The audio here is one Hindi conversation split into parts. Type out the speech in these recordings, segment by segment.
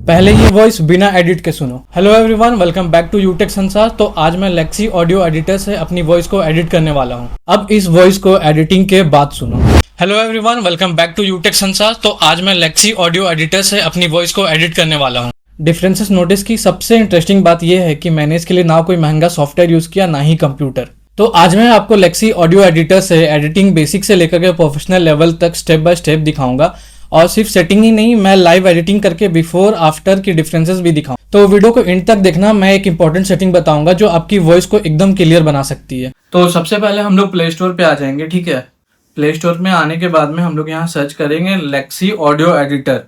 पहले ये वॉइस बिना एडिट के सुनो। Hello everyone, welcome back to Utech Sansar. तो आज मैं लेक्सी ऑडियो एडिटर से अपनी वॉइस को एडिट करने वाला हूँ। अब इस वॉइस को एडिटिंग के बाद सुनो। Hello everyone, welcome back to Utech Sansar. तो आज मैं लेक्सी ऑडियो एडिटर से अपनी वॉइस को एडिट करने वाला हूँ। डिफरेंसेस नोटिस की सबसे इंटरेस्टिंग बात यह है कि मैंने इसके लिए ना कोई महंगा सॉफ्टवेयर यूज किया, ना ही कंप्यूटर। तो आज मैं आपको लेक्सी ऑडियो एडिटर से एडिटिंग बेसिक से लेकर के प्रोफेशनल लेवल तक स्टेप बाय स्टेप दिखाऊंगा। और सिर्फ सेटिंग ही नहीं, मैं लाइव एडिटिंग करके बिफोर आफ्टर की डिफरेंसेस भी दिखाऊं। तो वीडियो को एंड तक देखना। मैं एक इंपॉर्टेंट सेटिंग बताऊंगा जो आपकी वॉइस को एकदम क्लियर बना सकती है। तो सबसे पहले हम लोग प्ले स्टोर पे आ जाएंगे, ठीक है। प्ले स्टोर में आने के बाद में हम लोग यहाँ सर्च करेंगे लेक्सी ऑडियो एडिटर।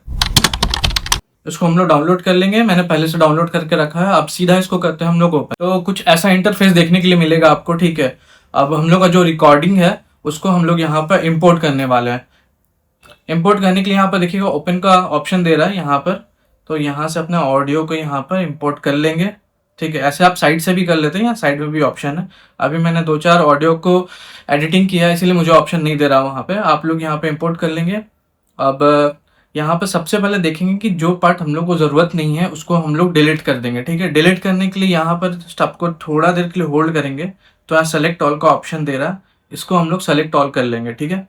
इसको हम लोग डाउनलोड कर लेंगे। मैंने पहले से डाउनलोड करके रखा है। अब सीधा इसको करते हैं हम लोग ओपन। तो कुछ ऐसा इंटरफेस देखने के लिए मिलेगा आपको, ठीक है। अब हम लोग का जो रिकॉर्डिंग है उसको हम लोग यहाँ पर इम्पोर्ट करने वाले हैं। इंपोर्ट करने के लिए यहाँ पर देखिएगा ओपन का ऑप्शन दे रहा है यहाँ पर। तो यहाँ से अपने ऑडियो को यहाँ पर इंपोर्ट कर लेंगे, ठीक है। ऐसे आप साइड से भी कर लेते हैं, यहाँ साइड में भी ऑप्शन है। अभी मैंने 2-4 ऑडियो को एडिटिंग किया है, इसलिए मुझे ऑप्शन नहीं दे रहा वहाँ पे। आप लोग यहाँ पे इंपोर्ट कर लेंगे। अब यहाँ पर सबसे पहले देखेंगे कि जो पार्ट हम लोग को ज़रूरत नहीं है उसको हम लोग डिलीट कर देंगे, ठीक है। डिलीट करने के लिए यहाँ पर आपको थोड़ा देर के लिए होल्ड करेंगे। तो यहाँ सेलेक्ट ऑल का ऑप्शन दे रहा है, इसको हम लोग सेलेक्ट ऑल कर लेंगे, ठीक है।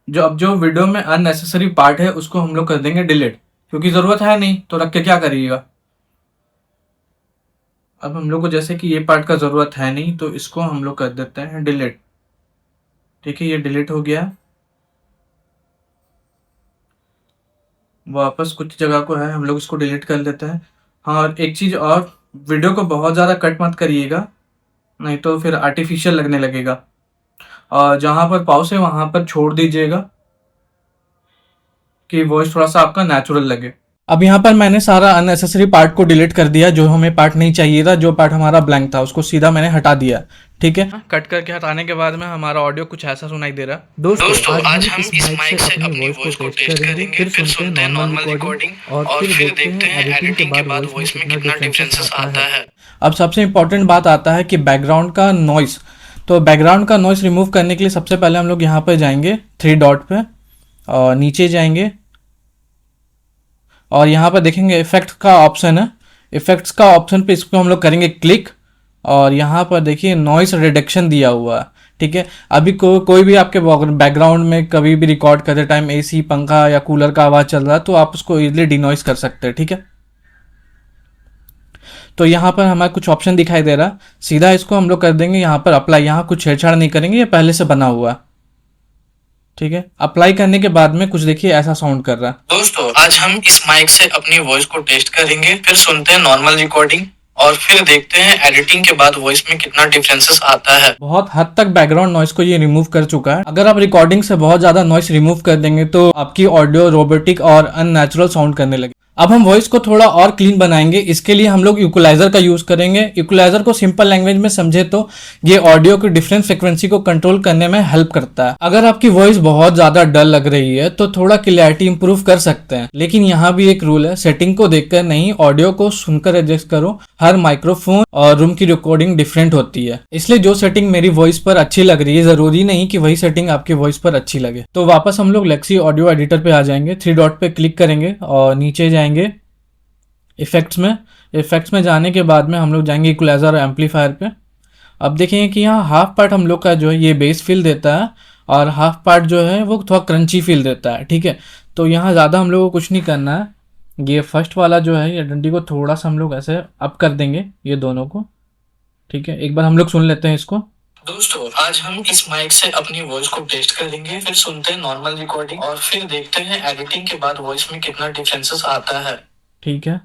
जो वीडियो में अननेसेसरी पार्ट है उसको हम लोग कर देंगे डिलीट, क्योंकि ज़रूरत है नहीं तो रख के क्या करिएगा। अब हम लोग को जैसे कि ये पार्ट का ज़रूरत है नहीं तो इसको हम लोग कर देते हैं डिलीट, ठीक है। ये डिलीट हो गया। वापस कुछ जगह को है, हम लोग इसको डिलीट कर लेते हैं। हाँ, और एक चीज़ और, वीडियो को बहुत ज़्यादा कट मत करिएगा, नहीं तो फिर आर्टिफिशियल लगने लगेगा। और जहाँ पर पॉज है वहाँ पर छोड़ दीजिएगा कि वॉइस थोड़ा सा आपका नेचुरल लगे। अब यहाँ पर मैंने सारा अननेसेसरी पार्ट को डिलीट कर दिया। जो हमें पार्ट नहीं चाहिए था, जो पार्ट हमारा ब्लैंक था, उसको सीधा मैंने हटा दिया, ठीक है। कट करके हटाने के बाद में हमारा ऑडियो कुछ ऐसा सुनाई दे रहा है। दोस्तों आज हम इस माइक से अपनी वॉइस को टेस्ट करेंगे, फिर सुनते हैं नॉर्मल रिकॉर्डिंग और फिर देखते हैं एडिटिंग के बाद वॉइस में कितना डिफरेंसेस आता है। अब सबसे इंपॉर्टेंट बात आता है कि बैकग्राउंड का नॉइस। तो बैकग्राउंड का नॉइस रिमूव करने के लिए सबसे पहले हम लोग यहाँ पर जाएंगे 3 डॉट पे और नीचे जाएंगे और यहाँ पर देखेंगे इफेक्ट का ऑप्शन है। इफेक्ट्स का ऑप्शन पे इसको हम लोग करेंगे क्लिक और यहाँ पर देखिए नॉइस रिडक्शन दिया हुआ है, ठीक है। अभी कोई भी आपके बैकग्राउंड में कभी भी रिकॉर्ड करते टाइम एसी, पंखा या कूलर का आवाज़ चल रहा है तो आप उसको इजीली डिनॉइस कर सकते हैं, ठीक है। तो यहाँ पर हमारा कुछ ऑप्शन दिखाई दे रहा है, सीधा इसको हम लोग कर देंगे यहाँ पर अप्लाई। यहाँ कुछ छेड़छाड़ नहीं करेंगे, ये पहले से बना हुआ है, ठीक है। अप्लाई करने के बाद में कुछ देखिए ऐसा साउंड कर रहा है। दोस्तों आज हम इस माइक से अपनी वॉइस को टेस्ट करेंगे, फिर सुनते हैं नॉर्मल रिकॉर्डिंग और फिर देखते हैं एडिटिंग के बाद वॉइस में कितना डिफरेंसेस आता है। बहुत हद तक बैकग्राउंड नॉइस को ये रिमूव कर चुका है। अगर आप रिकॉर्डिंग से बहुत ज्यादा नॉइस रिमूव कर देंगे तो आपकी ऑडियो रोबोटिक और अननेचुरल साउंड करने लगे। अब हम वॉइस को थोड़ा और क्लीन बनाएंगे। इसके लिए हम लोग इक्वलाइजर का यूज करेंगे। इक्वलाइजर को सिंपल लैंग्वेज में समझे तो ये ऑडियो की डिफरेंट फ्रिक्वेंसी को कंट्रोल करने में हेल्प करता है। अगर आपकी वॉइस बहुत ज्यादा डल लग रही है तो थोड़ा क्लैरिटी इंप्रूव कर सकते हैं, लेकिन यहाँ भी एक रूल है, सेटिंग को देखकर नहीं, ऑडियो को सुनकर एडजस्ट करो। हर माइक्रोफोन और रूम की रिकॉर्डिंग डिफरेंट होती है, इसलिए जो सेटिंग मेरी वॉइस पर अच्छी लग रही है जरूरी नहीं कि वही सेटिंग आपकी वॉइस पर अच्छी लगे। तो वापस हम लोग लेक्सी ऑडियो एडिटर पे आ जाएंगे, 3 डॉट पे क्लिक करेंगे और नीचे जाएंगे इफेक्ट्स में। इफेक्ट्स में जाने के बाद में हम लोग जाएंगे इक्वलाइजर और एम्पलीफायर पे। अब देखेंगे कि यहाँ हाफ पार्ट हम लोग का जो है ये बेस फील देता है और हाफ पार्ट जो है वो थोड़ा क्रंची फील देता है, ठीक है। तो यहाँ ज़्यादा हम लोग को कुछ नहीं करना है। ये फर्स्ट वाला जो है ये डंडी को थोड़ा सा हम लोग ऐसे अप कर देंगे, ये दोनों को, ठीक है। एक बार हम लोग सुन लेते हैं इसको। दोस्तों आज हम इस माइक से अपनी वॉइस को टेस्ट करेंगे, फिर सुनते हैं नॉर्मल रिकॉर्डिंग और फिर देखते हैं एडिटिंग के बाद वॉइस में कितना डिफरेंसेस आता है, ठीक है।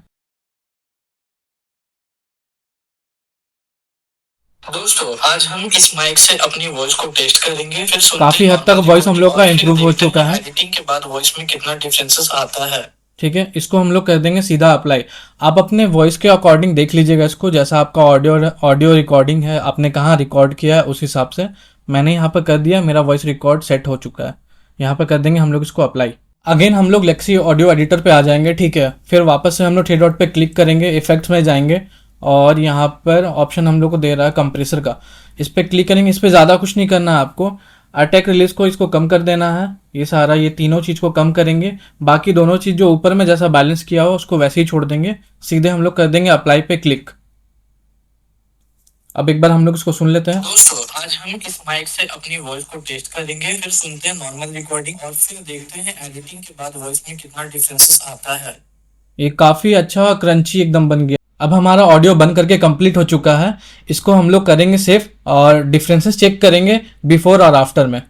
दोस्तों आज हम इस माइक से अपनी वॉइस को टेस्ट करेंगे, फिर सुनते काफी हैं हद तक वॉइस हम लोग का और फिर इम्प्रूव हो देखते चुका हैं है, एडिटिंग के बाद वॉइस में कितना डिफरेंसेस आता है, ठीक है। इसको हम लोग कर देंगे सीधा अप्लाई। आप अपने वॉइस के अकॉर्डिंग देख लीजिएगा इसको, जैसा आपका ऑडियो रिकॉर्डिंग है, आपने कहाँ रिकॉर्ड किया है उस हिसाब से। मैंने यहाँ पर कर दिया, मेरा वॉइस रिकॉर्ड सेट हो चुका है। यहाँ पर कर देंगे हम लोग इसको अप्लाई। अगेन हम लोग लेक्सी ऑडियो एडिटर पे आ जाएंगे, ठीक है। फिर वापस से हम लोग 3 डॉट पे क्लिक करेंगे, इफेक्ट्स में जाएंगे और यहाँ पर ऑप्शन हम लोग को दे रहा है कंप्रेसर का, इस पर क्लिक करेंगे। इस पर ज़्यादा कुछ नहीं करना है आपको। अटैक रिलीज को इसको कम कर देना है, ये सारा ये तीनों चीज़ को कम करेंगे। बाकी दोनों चीज़ जो ऊपर में जैसा बैलेंस किया हो उसको वैसे ही छोड़ देंगे। सीधे हम लोग कर देंगे अप्लाई पे क्लिक। अब एक बार हम लोग इसको सुन लेते हैं। दोस्तों आज हम इस माइक से अपनी वॉइस को टेस्ट करेंगे, फिर सुनते हैं नॉर्मल रिकॉर्डिंग और फिर देखते हैं एडिटिंग के बाद वॉइस में कितना डिफरेंसेस आता है। ये काफ़ी अच्छा क्रंची एकदम बन गया। अब हमारा ऑडियो बन करके कंप्लीट हो चुका है। इसको हम लोग करेंगे सेव और डिफरेंसेस चेक करेंगे बिफोर और आफ्टर में।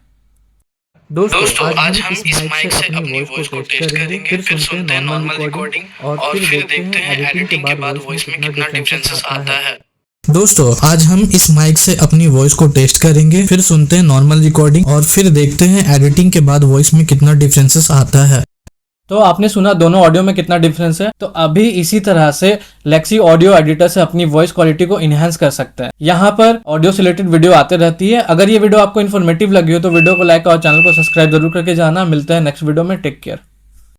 दोस्तों आज हम इस माइक से अपनी वॉइस को टेस्ट करेंगे, फिर सुनते हैं नॉर्मल रिकॉर्डिंग और फिर देखते हैं एडिटिंग के बाद वॉइस में कितना डिफरेंसेस आता है। दोस्तों आज हम इस माइक से अपनी वॉइस को टेस्ट करेंगे, फिर सुनते हैं नॉर्मल रिकॉर्डिंग और फिर देखते हैं एडिटिंग के बाद वॉइस में कितना डिफरेंसेस आता है। तो आपने सुना दोनों ऑडियो में कितना डिफरेंस है। तो अभी इसी तरह से लेक्सी ऑडियो एडिटर से अपनी वॉइस क्वालिटी को इनहेंस कर सकते हैं। यहाँ पर ऑडियो से रिलेटेड वीडियो आते रहती है। अगर ये वीडियो आपको इन्फॉर्मेटिव लगी हो तो वीडियो को लाइक और चैनल को सब्सक्राइब जरूर करके जाना। मिलते हैं नेक्स्ट वीडियो में। Take care.